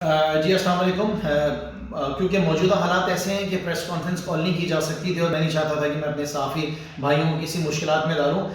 جی السلام علیکم۔ کیونکہ موجودہ حالات ایسے ہیں کہ پریس کانفرنس کال نہیں کی جا سکتی تھی اور میں نہیں چاہتا تھا کہ میں اپنے صحافی بھائیوں کو کسی مشکلات میں ڈالوں۔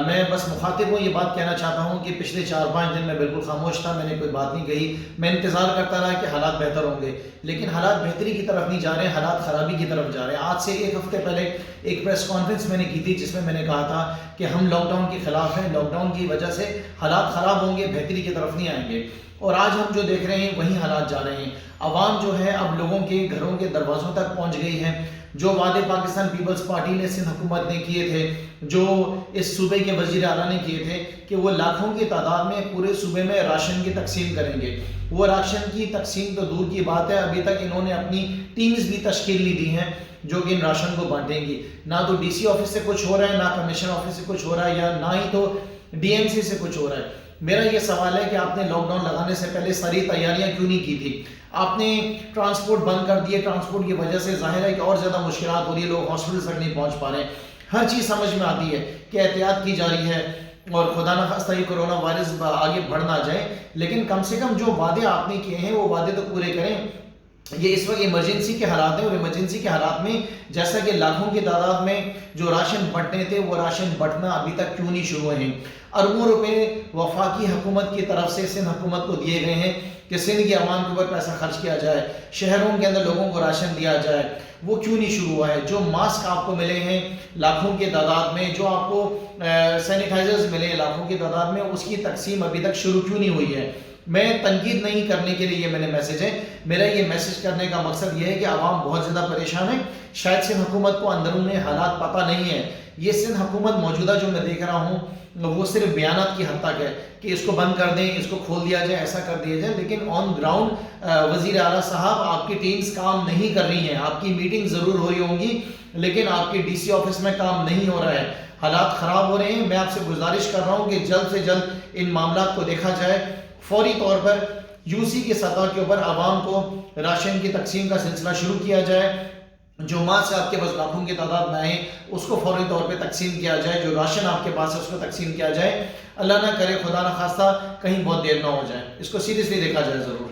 میں بس مخاطب کو یہ بات کہنا چاہتا ہوں کہ پچھلے 4-5 دن میں بالکل خاموش تھا، میں نے کوئی بات نہیں کہی۔ میں انتظار کرتا رہا کہ حالات بہتر ہوں گے، لیکن حالات بہتری کی طرف نہیں جا رہے ہیں، حالات خرابی کی طرف جا رہے ہیں۔ آج سے ایک ہفتے پہلے ایک پریس کانفرنس میں نے کی تھی جس میں میں نے کہا تھا کہ ہم لاک ڈاؤن کے خلاف ہیں، لاک ڈاؤن کی وجہ سے حالات خراب ہوں گے، بہتری کی طرف نہیں آئیں گے۔ اور آج ہم جو دیکھ رہے ہیں وہی حالات جا رہے ہیں۔ عوام جو ہے اب لوگوں کے گھروں کے دروازوں تک پہنچ گئی ہے۔ جو وعدے پاکستان پیپلز پارٹی نے سندھ حکومت نے کیے تھے، جو اس صوبے کے وزیر اعلیٰ نے کیے تھے کہ وہ لاکھوں کی تعداد میں پورے صوبے میں راشن کی تقسیم کریں گے، وہ راشن کی تقسیم تو دور کی بات ہے، ابھی تک انہوں نے اپنی ٹیمز بھی تشکیل نہیں دی ہیں جو کہ ان راشن کو بانٹیں گی۔ نہ تو ڈی سی آفس سے کچھ ہو رہا ہے، نہ کمیشن آفس سے کچھ ہو رہا ہے، یا نہ ہی تو ڈی ایم سی سے کچھ ہو رہا ہے۔ میرا یہ سوال ہے کہ آپ نے لاک ڈاؤن لگانے سے پہلے ساری تیاریاں کیوں نہیں کی تھی؟ آپ نے ٹرانسپورٹ بند کر دیے، ٹرانسپورٹ کی وجہ سے ظاہر ہے کہ اور زیادہ مشکلات ہو رہی ہے، لوگ ہاسپٹل تک نہیں پہنچ پا رہے ہیں۔ ہر چیز سمجھ میں آتی ہے کہ احتیاط کی جا رہی ہے اور خدا نخواستہ یہ کرونا وائرس آگے بڑھ نہ جائے، لیکن کم سے کم جو وعدے آپ نے کیے ہیں وہ وعدے تو پورے کریں۔ یہ اس وقت ایمرجنسی کے حالات ہیں اور ایمرجنسی کے حالات میں جیسا کہ لاکھوں کی تعداد میں جو راشن بٹنے تھے وہ راشن بٹنا ابھی تک کیوں نہیں شروع ہوئے ہیں؟ اربوں روپے وفاقی حکومت کی طرف سے سندھ حکومت کو دیے گئے ہیں کہ سندھ کی عوام کے اوپر پیسہ خرچ کیا جائے، شہروں کے اندر لوگوں کو راشن دیا جائے، وہ کیوں نہیں شروع ہوا ہے؟ جو ماسک آپ کو ملے ہیں لاکھوں کی تعداد میں، جو آپ کو سینیٹائزرز ملے ہیں لاکھوں کی تعداد میں، اس کی تقسیم ابھی تک شروع کیوں نہیں ہوئی ہے؟ میں تنقید نہیں کرنے کے لیے یہ میں نے میسج ہے، میرا یہ میسج کرنے کا مقصد یہ ہے کہ عوام بہت زیادہ پریشان ہے۔ شاید سندھ حکومت کو اندرون حالات پتہ نہیں ہے۔ یہ سندھ حکومت موجودہ جو میں دیکھ رہا ہوں وہ صرف بیانات کی حد تک ہے کہ اس کو بند کر دیں، اس کو کھول دیا جائے، ایسا کر دیا جائے، لیکن آن گراؤنڈ وزیر اعلیٰ صاحب آپ کی ٹیمز کام نہیں کر رہی ہیں۔ آپ کی میٹنگ ضرور ہو رہی ہوں گی لیکن آپ کے ڈی سی آفس میں کام نہیں ہو رہا ہے، حالات خراب ہو رہے ہیں۔ میں آپ سے گزارش کر رہا ہوں کہ جلد سے جلد ان معاملات کو دیکھا جائے، فوری طور پر یو سی کی سطح کے اوپر عوام کو راشن کی تقسیم کا سلسلہ شروع کیا جائے۔ جو ماسک آپ کے پاس لاکھوں کی تعداد میں آئے اس کو فوری طور پہ تقسیم کیا جائے، جو راشن آپ کے پاس ہے اس کو تقسیم کیا جائے۔ اللہ نہ کرے، خدا نہ خواستہ کہیں بہت دیر نہ ہو جائے، اس کو سیریسلی دیکھا جائے ضرور۔